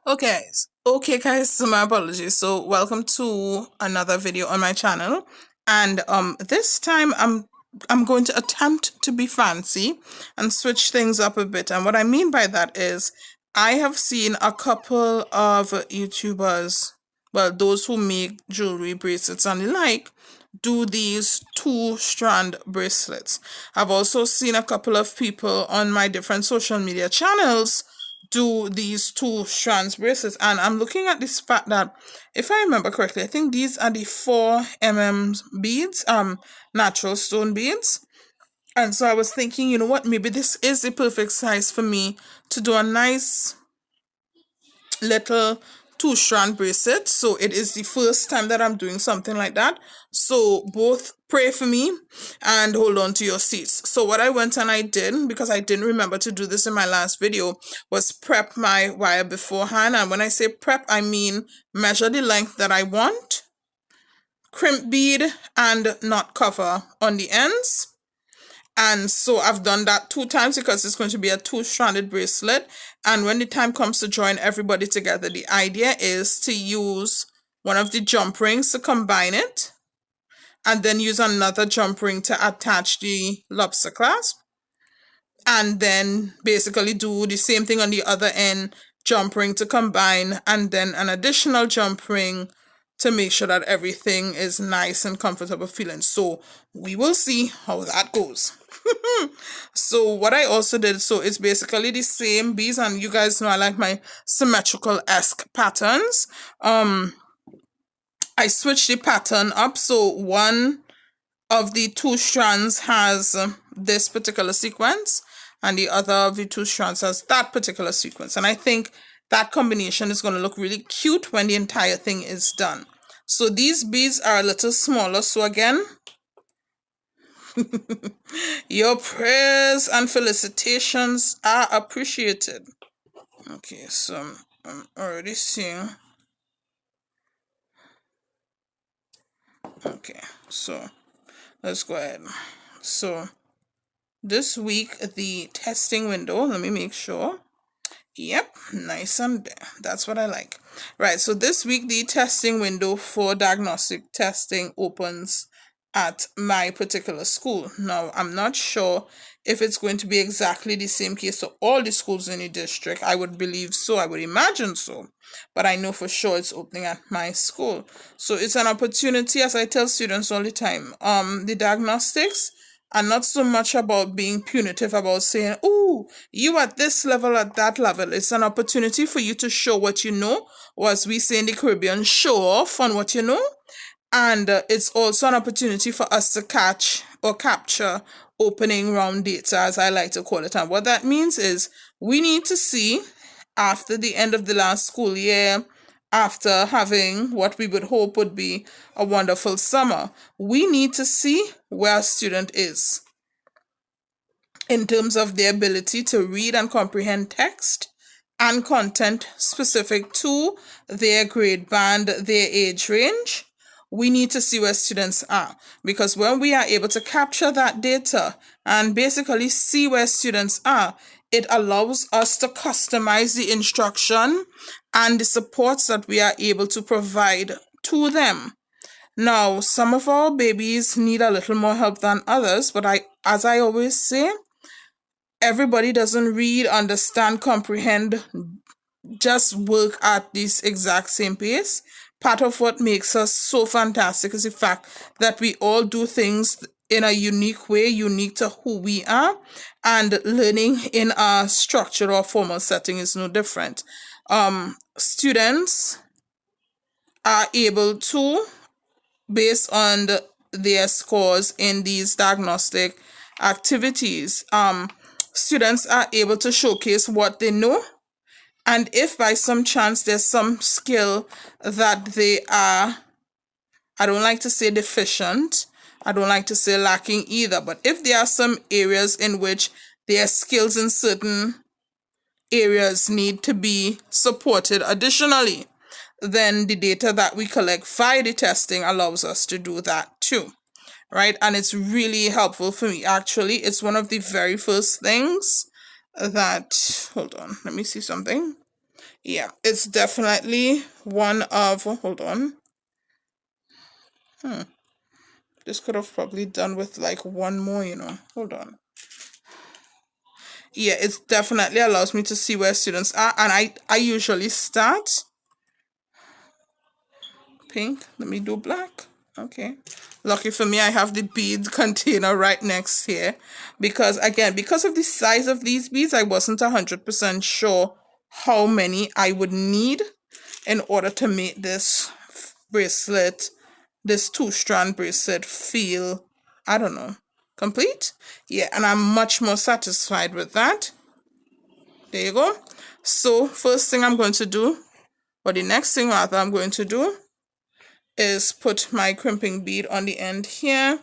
Okay, guys, so my apologies. So welcome to another video on my channel. And this time I'm going to attempt to be fancy and switch things up a bit. And what I mean by that is I have seen a couple of YouTubers, well, those who make jewelry, bracelets and the like, do these two strand bracelets. I've also seen a couple of people on my different social media channels do these two strands bracelets, and I'm looking at this fact that if I remember correctly, I think these are the 4 mm beads, natural stone beads. And so I was thinking, you know what, maybe this is the perfect size for me to do a nice little two-strand bracelet. So it is the first time that I'm doing something like that. So both pray for me and hold on to your seats. So what I went and I did, because I didn't remember to do this in my last video, was prep my wire beforehand. And when I say prep, I mean measure the length that I want, crimp bead and knot cover on the ends. And so I've done that 2 times because it's going to be a 2-stranded bracelet. And when the time comes to join everybody together, the idea is to use one of the jump rings to combine it, and then use another jump ring to attach the lobster clasp, and then basically do the same thing on the other end, jump ring to combine, and then an additional jump ring to make sure that everything is nice and comfortable feeling. So we will see how that goes. So what I also did, so it's basically the same beads, and you guys know I like my symmetrical-esque patterns. I switched the pattern up, so one of the 2 strands has this particular sequence, and the other of the 2 strands has that particular sequence. And I think that combination is going to look really cute when the entire thing is done. So these beads are a little smaller. So again, your prayers and felicitations are appreciated. Okay, so I'm already seeing. Okay, so let's go ahead. So this week, the testing window, let me make sure. Yep, nice and there. That's what I like. Right, so this week, the testing window for diagnostic testing opens at my particular school. Now, I'm not sure if it's going to be exactly the same case for all the schools in the district. I would believe so. I would imagine so. But I know for sure it's opening at my school. So it's an opportunity, as I tell students all the time. The diagnostics are not so much about being punitive, about saying, oh, you at this level, at that level. It's an opportunity for you to show what you know, or as we say in the Caribbean, show off on what you know. And it's also an opportunity for us to catch or capture opening round data, as I like to call it. And what that means is we need to see, after the end of the last school year, after having what we would hope would be a wonderful summer, we need to see where a student is in terms of their ability to read and comprehend text and content specific to their grade band, their age range. We need to see where students are, because when we are able to capture that data and basically see where students are, it allows us to customize the instruction and the supports that we are able to provide to them. Now, some of our babies need a little more help than others, but as I always say, everybody doesn't read, understand, comprehend, just work at this exact same pace. Part of what makes us so fantastic is the fact that we all do things in a unique way, unique to who we are, and learning in a structured or formal setting is no different. Students are able to, based on their scores in these diagnostic activities, students are able to showcase what they know. And if by some chance there's some skill that they are, I don't like to say deficient, I don't like to say lacking either, but if there are some areas in which their skills in certain areas need to be supported additionally, then the data that we collect via the testing allows us to do that too, right? And it's really helpful for me. Actually, it's one of the very first things that, hold on, let me see something. Yeah, it's definitely one of, hold on. This could have probably done with like one more, you know. Hold on. Yeah, it definitely allows me to see where students are, and I usually start pink. Let me do black. Okay. Lucky for me, I have the bead container right next here, because again, because of the size of these beads, I wasn't 100% sure how many I would need in order to make this bracelet, this 2-strand bracelet, feel, I don't know, complete. Yeah, and I'm much more satisfied with that. There you go. So first thing I'm going to do, or the next thing rather I'm going to do, is put my crimping bead on the end here.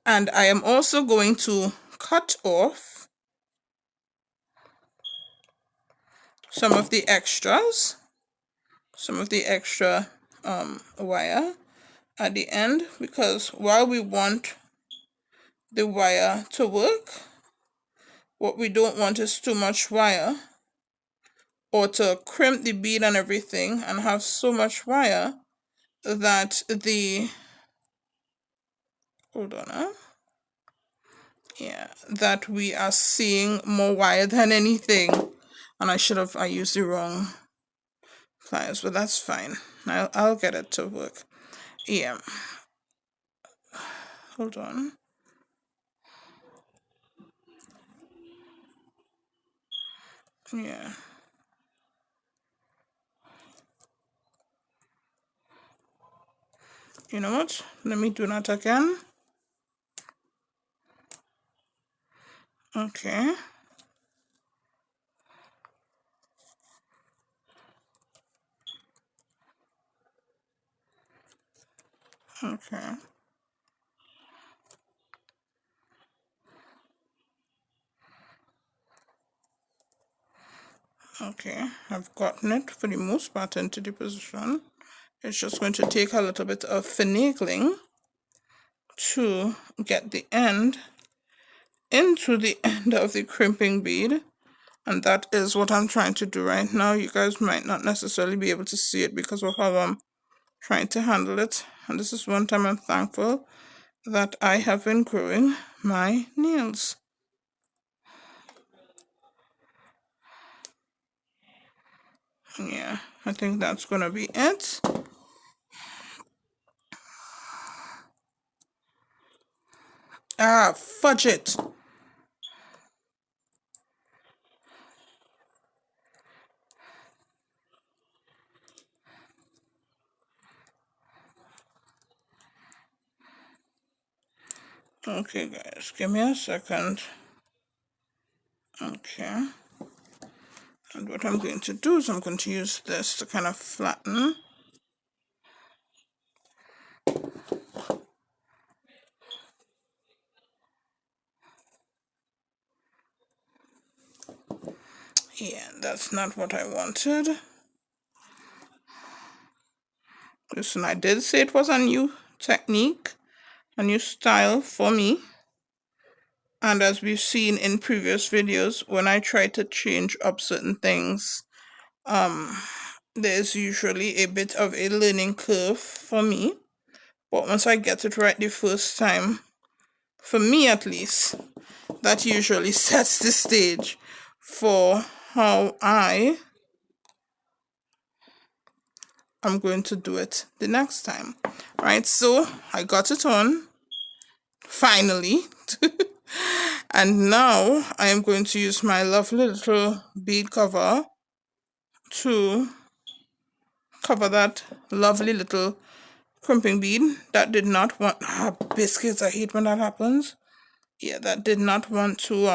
And I am also going to cut off some of the extras, some of the extra wire at the end, because while we want the wire to work, what we don't want is too much wire, or to crimp the bead and everything and have so much wire that the, hold on, yeah, that we are seeing more wire than anything. And I used the wrong pliers, but that's fine. I'll get it to work. Yeah, hold on. Yeah, you know what, let me do that again. Okay. Okay. Okay, I've gotten it for the most part into the position. It's just going to take a little bit of finagling to get the end into the end of the crimping bead, and that is what I'm trying to do right now. You guys might not necessarily be able to see it because of how I'm trying to handle it, and this is one time I'm thankful that I have been growing my nails. Yeah, I think that's gonna be it. Ah, fudge it. Okay guys, give me a second. Okay, and what I'm going to do is I'm going to use this to kind of flatten. Yeah, that's not what I wanted. Listen, I did say it was a new technique, a new style for me. And as we've seen in previous videos, when I try to change up certain things, there's usually a bit of a learning curve for me. But once I get it right the first time, for me at least, that usually sets the stage for how I am going to do it the next time. Right, so I got it on, finally. And now I am going to use my lovely little bead cover to cover that lovely little crimping bead that did not want, biscuits, I hate when that happens. Yeah, that did not want to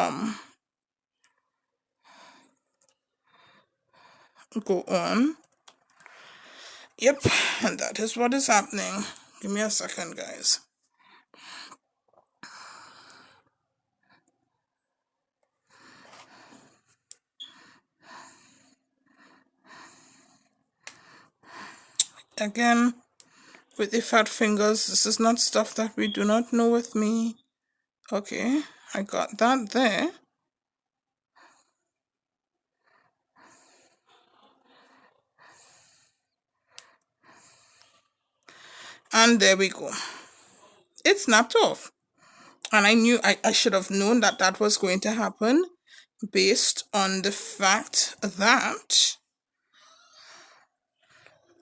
go on. Yep, and that is what is happening. Give me a second, guys. Again, with the fat fingers, this is not stuff that we do not know with me. Okay, I got that there. And there we go. It snapped off. And I knew I should have known that that was going to happen based on the fact that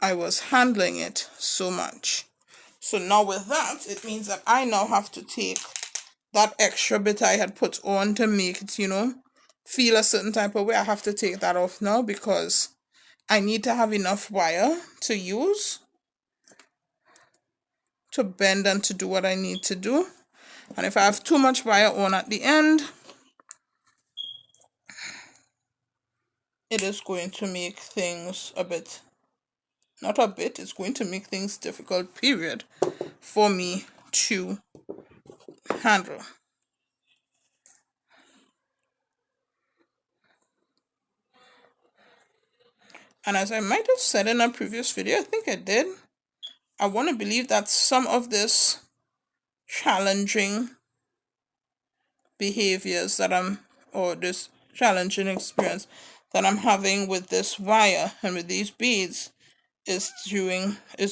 I was handling it so much. So now with that, it means that I now have to take that extra bit I had put on to make it, feel a certain type of way. I have to take that off now because I need to have enough wire to use to bend and to do what I need to do. And if I have too much wire on at the end, it is going to make things not a bit, it's going to make things difficult, period, for me to handle. And as I might have said in a previous video, I think I did, I want to believe that some of this challenging behaviors or this challenging experience that I'm having with this wire and with these beads is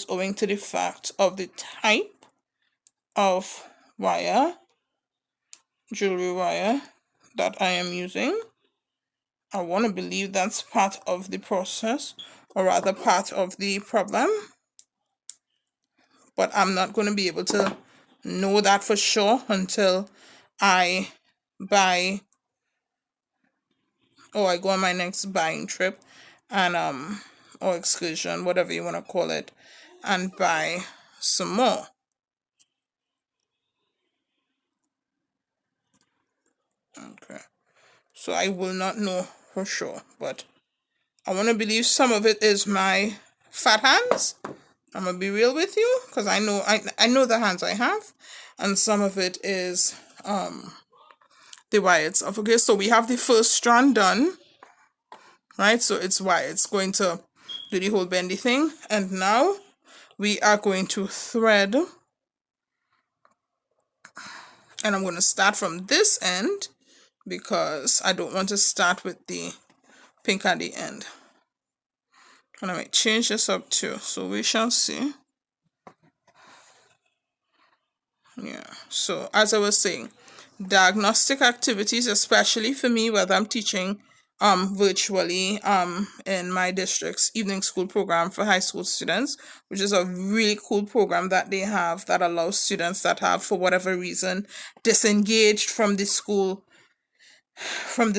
owing to the fact of the type of jewelry wire that I am using. I want to believe that's part of the process, or rather part of the problem, but I'm not going to be able to know that for sure until I buy, or I go on my next buying trip and or excursion, whatever you want to call it, and buy some more. Okay, so I will not know for sure, but I want to believe some of it is my fat hands. I'm gonna be real with you because I know the hands I have, and some of it is the wire itself. Okay, so we have the first strand done, right? So it's wire. It's going to do the whole bendy thing, and now we are going to thread, and I'm going to start from this end because I don't want to start with the pink at the end. And I might change this up too, so we shall see. Yeah, so as I was saying, diagnostic activities, especially for me, whether I'm teaching virtually in my district's evening school program for high school students, which is a really cool program that they have that allows students that have, for whatever reason, disengaged from the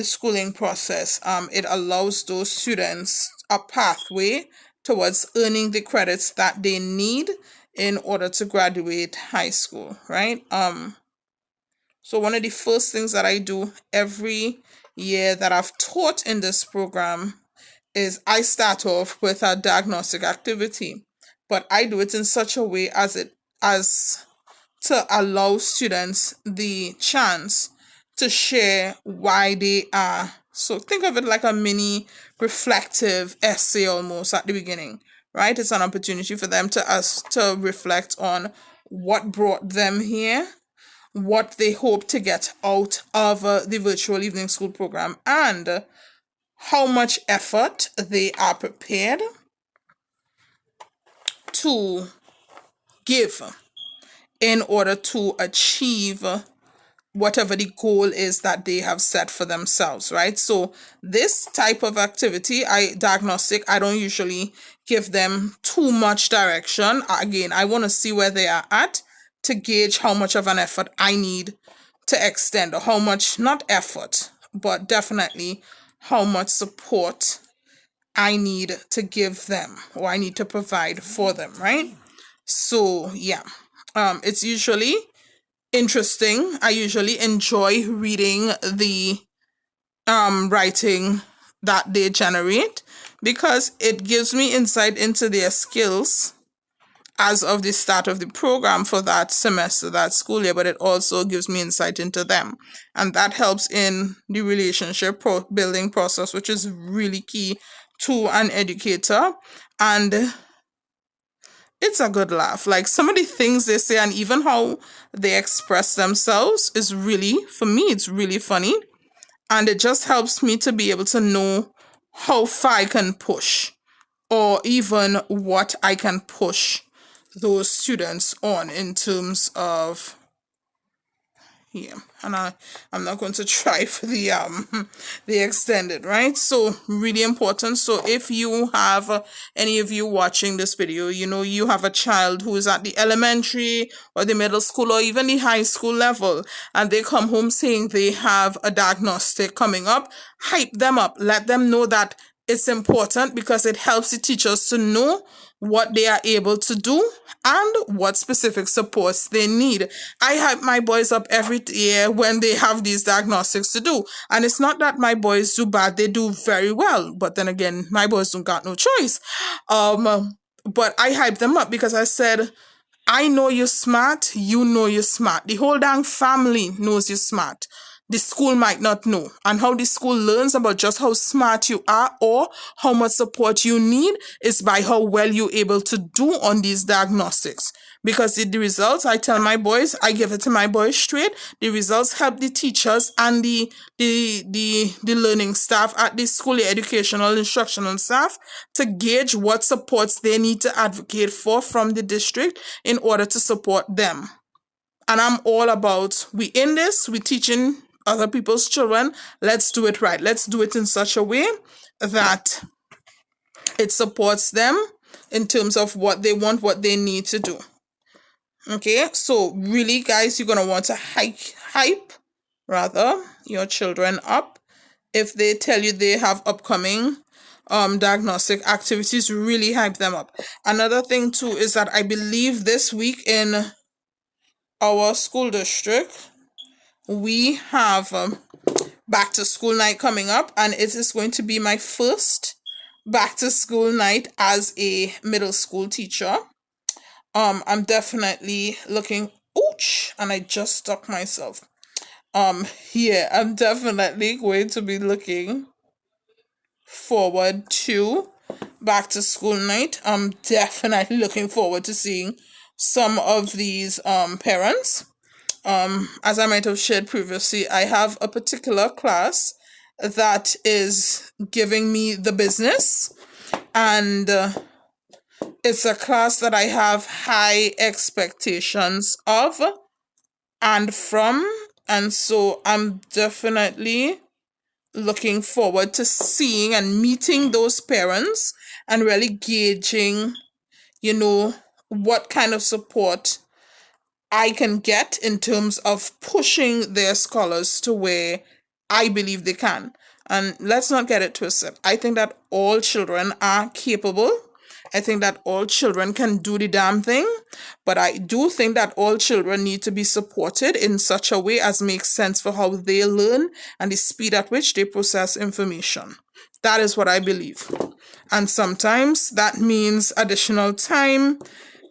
schooling process. It allows those students a pathway towards earning the credits that they need in order to graduate high school, right? So one of the first things that I do every year that I've taught in this program is I start off with a diagnostic activity, but I do it in such a way as to allow students the chance to share why they are. So think of it like a mini reflective essay almost at the beginning, right? It's an opportunity for them to reflect on what brought them here, what they hope to get out of the virtual evening school program, and how much effort they are prepared to give in order to achieve whatever the goal is that they have set for themselves, right? So this type of activity, I don't usually give them too much direction. Again, I want to see where they are at to gauge how much of an effort I need to extend, or how much, not effort, but definitely how much support I need to give them, or I need to provide for them, right? So yeah, it's usually interesting. I usually enjoy reading the writing that they generate because it gives me insight into their skills as of the start of the program for that semester, that school year, but it also gives me insight into them. And that helps in the relationship building process, which is really key to an educator. And it's a good laugh. Like some of the things they say and even how they express themselves is really, for me, it's really funny. And it just helps me to be able to know how far I can push, or even what I can push those students on in terms of, yeah, and I'm not going to try for the the extended, right? So really important. So if you have any of you watching this video, you know, you have a child who is at the elementary or the middle school or even the high school level, and they come home saying they have a diagnostic coming up, hype them up, let them know that it's important, because it helps the teachers to know what they are able to do and what specific supports they need. I hype my boys up every year when they have these diagnostics to do. And it's not that my boys do bad, they do very well. But then again, my boys don't got no choice. But I hype them up because I said, I know you're smart, you know you're smart. The whole dang family knows you're smart. The school might not know. And how the school learns about just how smart you are or how much support you need is by how well you're able to do on these diagnostics. Because the results, I tell my boys, I give it to my boys straight. The results help the teachers and the learning staff at the school, the educational instructional staff, to gauge what supports they need to advocate for from the district in order to support them. And I'm all about, we in this, we teaching other people's children. Let's do it right. Let's do it in such a way that it supports them in terms of what they want, what they need to do. Okay, so really, guys, you're gonna want to hype your children up. If they tell you they have upcoming diagnostic activities, really hype them up. Another thing too is that I believe this week in our school district we have back to school night coming up, and it is going to be my first back to school night as a middle school teacher. I'm definitely looking, ouch, and I just stuck myself. Yeah, I'm definitely going to be looking forward to back to school night. I'm definitely looking forward to seeing some of these parents. As I might have shared previously, I have a particular class that is giving me the business, and it's a class that I have high expectations of and from, and so I'm definitely looking forward to seeing and meeting those parents and really gauging, you know, what kind of support I can get in terms of pushing their scholars to where I believe they can. And let's not get it twisted. I think that all children are capable. I think that all children can do the damn thing. But I do think that all children need to be supported in such a way as makes sense for how they learn and the speed at which they process information. That is what I believe. And sometimes that means additional time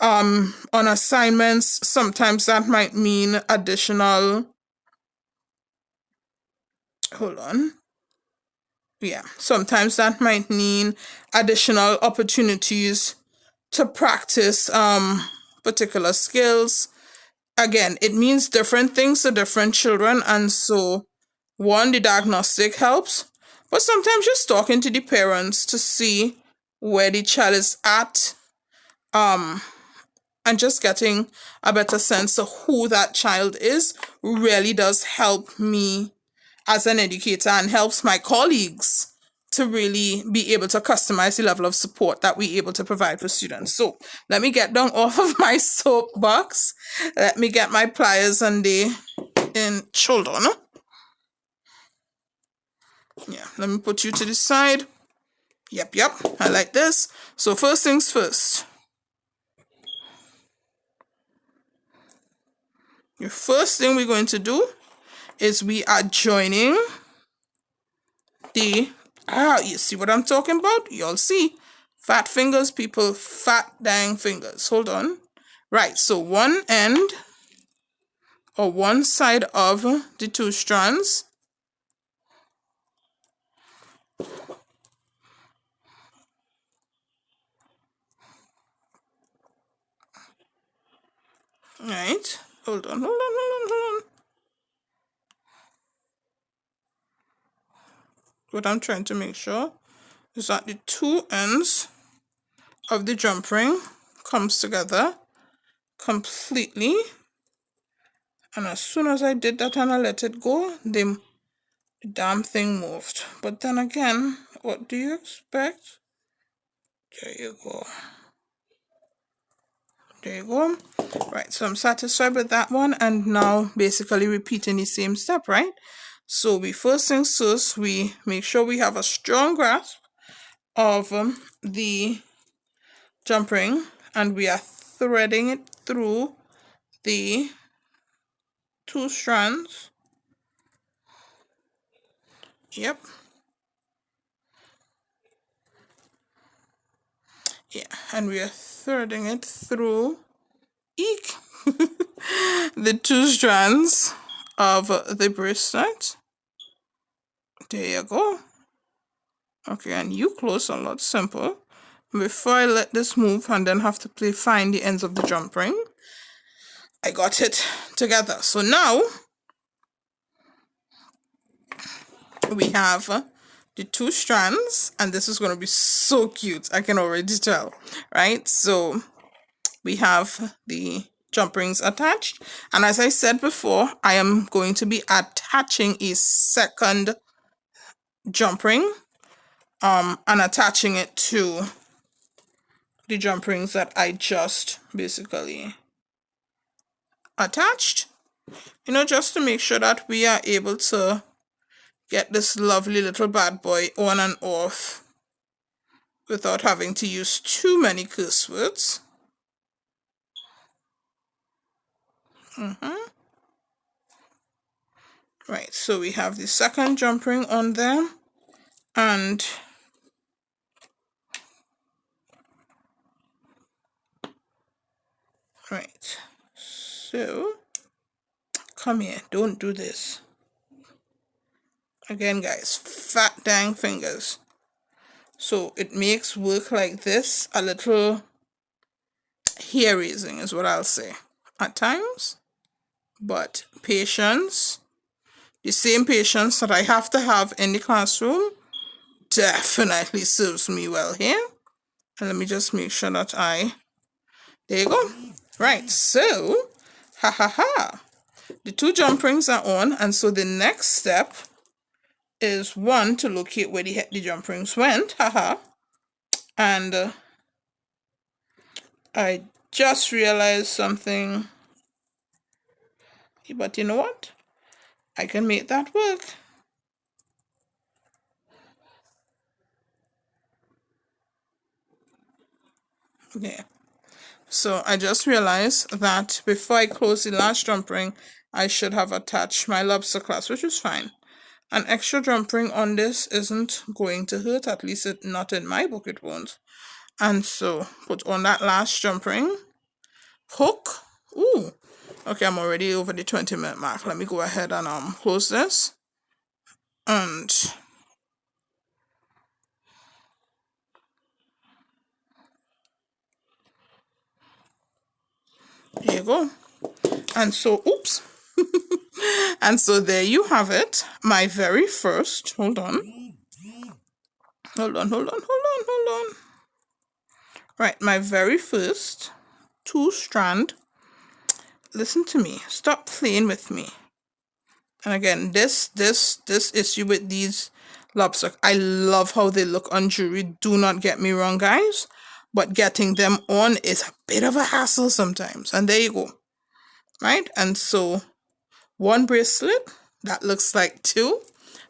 on assignments. Sometimes that might mean additional, hold on. Yeah, sometimes that might mean additional opportunities to practice particular skills. Again, it means different things to different children, and so one, the diagnostic helps, but sometimes just talking to the parents to see where the child is at, and just getting a better sense of who that child is really does help me as an educator and helps my colleagues to really be able to customize the level of support that we're able to provide for students. So let me get down off of my soapbox. Let me get my pliers and hold on. Yeah, let me put you to the side. Yep, I like this. So first things first. The first thing we're going to do is we are joining you see what I'm talking about? Y'all see. Fat fingers, people, fat dang fingers. Hold on. Right, so one end or one side of the two strands. Right, hold on. What I'm trying to make sure is that the two ends of the jump ring comes together completely. And as soon as I did that and I let it go, the damn thing moved. But then again, what do you expect? There you go. There you go. Right, so I'm satisfied with that one, and now basically repeating the same step, right? So we first things first, we make sure we have a strong grasp of the jump ring, and we are threading it through the 2 strands. Yep. Yeah, and we are threading it through eek the 2 strands of the bracelet. There you go. Okay, and you close a lot simple. Before I let this move and then have to find the ends of the jump ring, I got it together. So now we have the 2 strands, and this is going to be so cute. I can already tell, right? So we have the jump rings attached, and as I said before, I am going to be attaching a second jump ring and attaching it to the jump rings that I just basically attached, you know, just to make sure that we are able to get this lovely little bad boy on and off without having to use too many curse words. Right, so we have the second jump ring on there, and right, so come here, don't do this again, guys. Fat dang fingers. So it makes work like this a little hair raising is what I'll say at times, but patience, the same patience that I have to have in the classroom, definitely serves me well here. And let me just make sure that there you go. Right, so the 2 jump rings are on, and so the next step is one to locate where the jump rings went, and I just realized something, but you know what? I can make that work. Okay, so I just realized that before I close the last jump ring, I should have attached my lobster clasp, which is fine. An extra jump ring on this isn't going to hurt, at least not in my book it won't. And so put on that last jump ring, hook. Ooh, okay, I'm already over the 20-minute mark. Let me go ahead and close this, and there you go. And so, oops. And so there you have it. My very first, hold on. Right, my very first 2 strand. Listen to me. Stop playing with me. And again, this issue with these lobster, I love how they look on jewelry. Do not get me wrong, guys. But getting them on is a bit of a hassle sometimes. And there you go. Right? And so 1 bracelet, that looks like 2.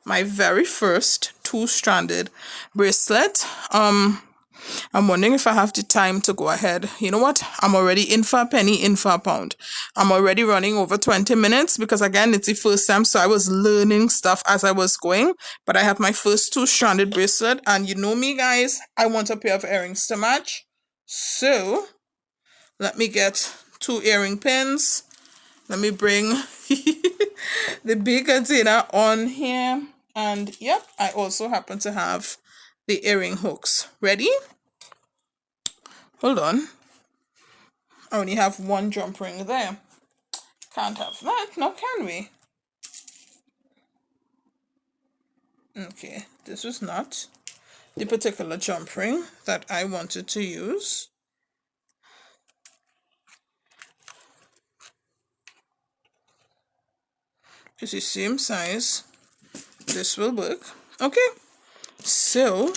My very first 2-stranded bracelet. I'm wondering if I have the time to go ahead. You know what? I'm already in for a penny, in for a pound. I'm already running over 20 minutes because, again, it's the first time, so I was learning stuff as I was going. But I have my first 2-stranded bracelet, and you know me, guys, I want a pair of earrings to match. So let me get 2 earring pins. Let me bring the big container on here. And yep, I also happen to have the earring hooks ready. Hold on. I only have 1 jump ring there. Can't have that, now can we? Okay, this was not the particular jump ring that I wanted to use. It's the same size. This will work. Okay, so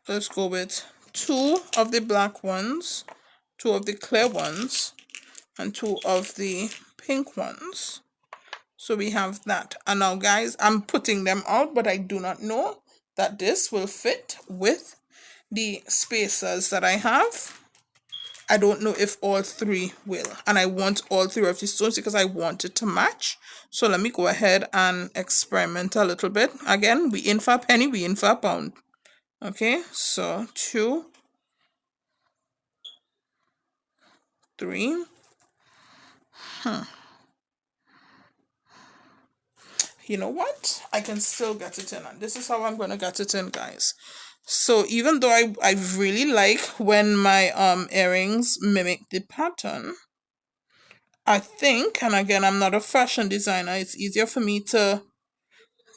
let's go with 2 of the black ones, 2 of the clear ones, and 2 of the pink ones. So we have that. And now guys, I'm putting them out, but I do not know that this will fit with the spacers that I have. I don't know if all 3 will. And I want all 3 of these stones because I want it to match. So let me go ahead and experiment a little bit. Again, we in for a penny, we in for a pound. Okay, so 2, 3. You know what? I can still get it in. And this is how I'm going to get it in, guys. So even though I really like when my earrings mimic the pattern, I think, and again, I'm not a fashion designer, it's easier for me to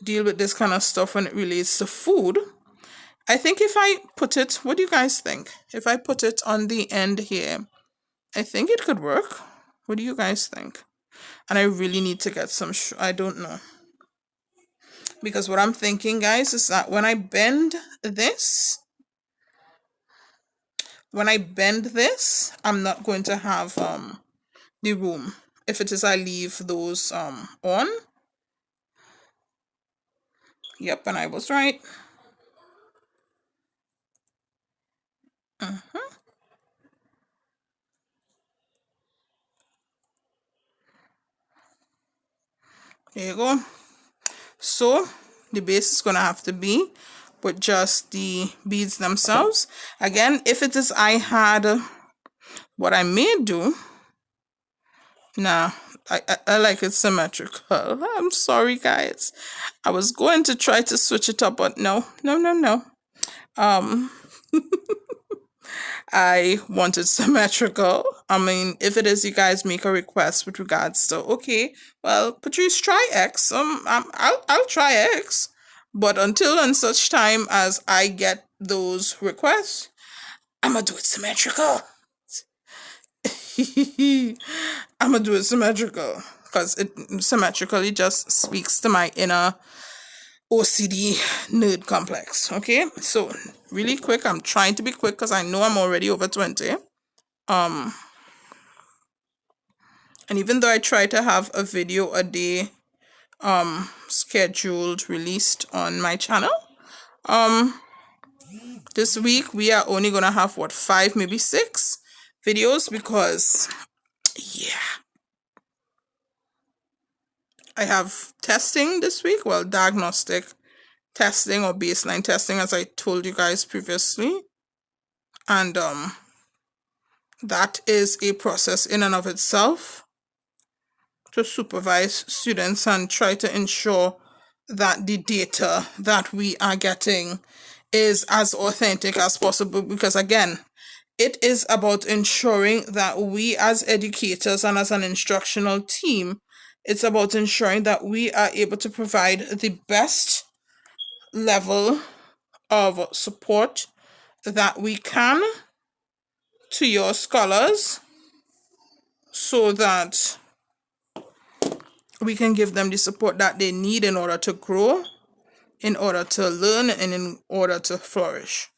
deal with this kind of stuff when it relates to food. I think if I put it, what do you guys think? If I put it on the end here, I think it could work. What do you guys think? And I really need to get some, I don't know. Because what I'm thinking, guys, is that when I bend this, I'm not going to have the room. If it is, I leave those on. Yep, and I was right. There you go. So the base is gonna have to be with just the beads themselves. Again, if it is I had what I may do. Nah, I like it symmetrical. I'm sorry, guys. I was going to try to switch it up, but no. I want it symmetrical. I mean, if it is, you guys make a request with regards to, okay, well, Patrice, try X. I'll try X, but until and such time as I get those requests, I'm gonna do it symmetrical. I'm gonna do it symmetrical because it symmetrically just speaks to my inner OCD nerd complex. Okay, so really quick, I'm trying to be quick because I know I'm already over 20. And even though I try to have a video a day scheduled, released on my channel, this week we are only gonna have what, 5, maybe 6 videos, because yeah, I have testing this week, well, diagnostic testing or baseline testing, as I told you guys previously, and that is a process in and of itself to supervise students and try to ensure that the data that we are getting is as authentic as possible, because again, it is about ensuring that we as educators and as an instructional team, it's about ensuring that we are able to provide the best level of support that we can to your scholars so that we can give them the support that they need in order to grow, in order to learn, and in order to flourish.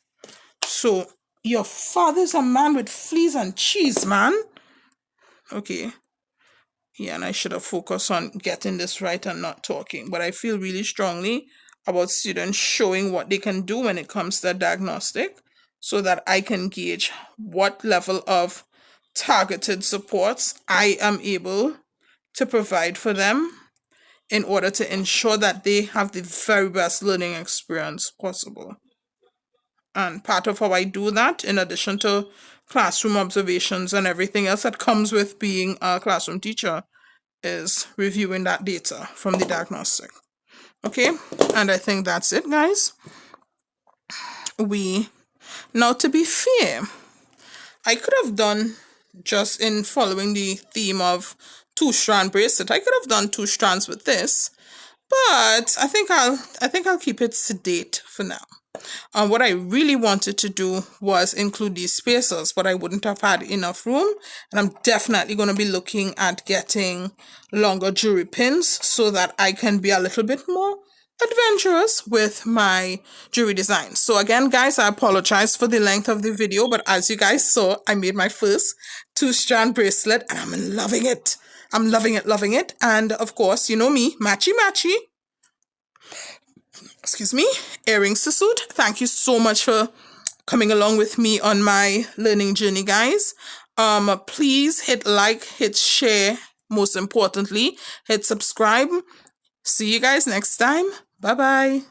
So, your father's a man with fleas and cheese, man. Okay. Yeah, and I should have focused on getting this right and not talking. But I feel really strongly about students showing what they can do when it comes to diagnostic, so that I can gauge what level of targeted supports I am able to provide for them in order to ensure that they have the very best learning experience possible. And part of how I do that, in addition to classroom observations and everything else that comes with being a classroom teacher, is reviewing that data from the diagnostic. Okay, and I think that's it, guys. Now, to be fair, I could have done, just in following the theme of 2-strand bracelet, I could have done 2 strands with this, but I think I'll keep it sedate for now. What I really wanted to do was include these spacers, but I wouldn't have had enough room. And I'm definitely going to be looking at getting longer jewelry pins so that I can be a little bit more adventurous with my jewelry design. So again, guys, I apologize for the length of the video, but as you guys saw, I made my first 2-strand bracelet and I'm loving it. I'm loving it, loving it. And of course, you know me, matchy matchy. Excuse me, earrings to suit. Thank you so much for coming along with me on my learning journey, guys. Please hit like, hit share, most importantly, hit subscribe. See you guys next time. Bye-bye.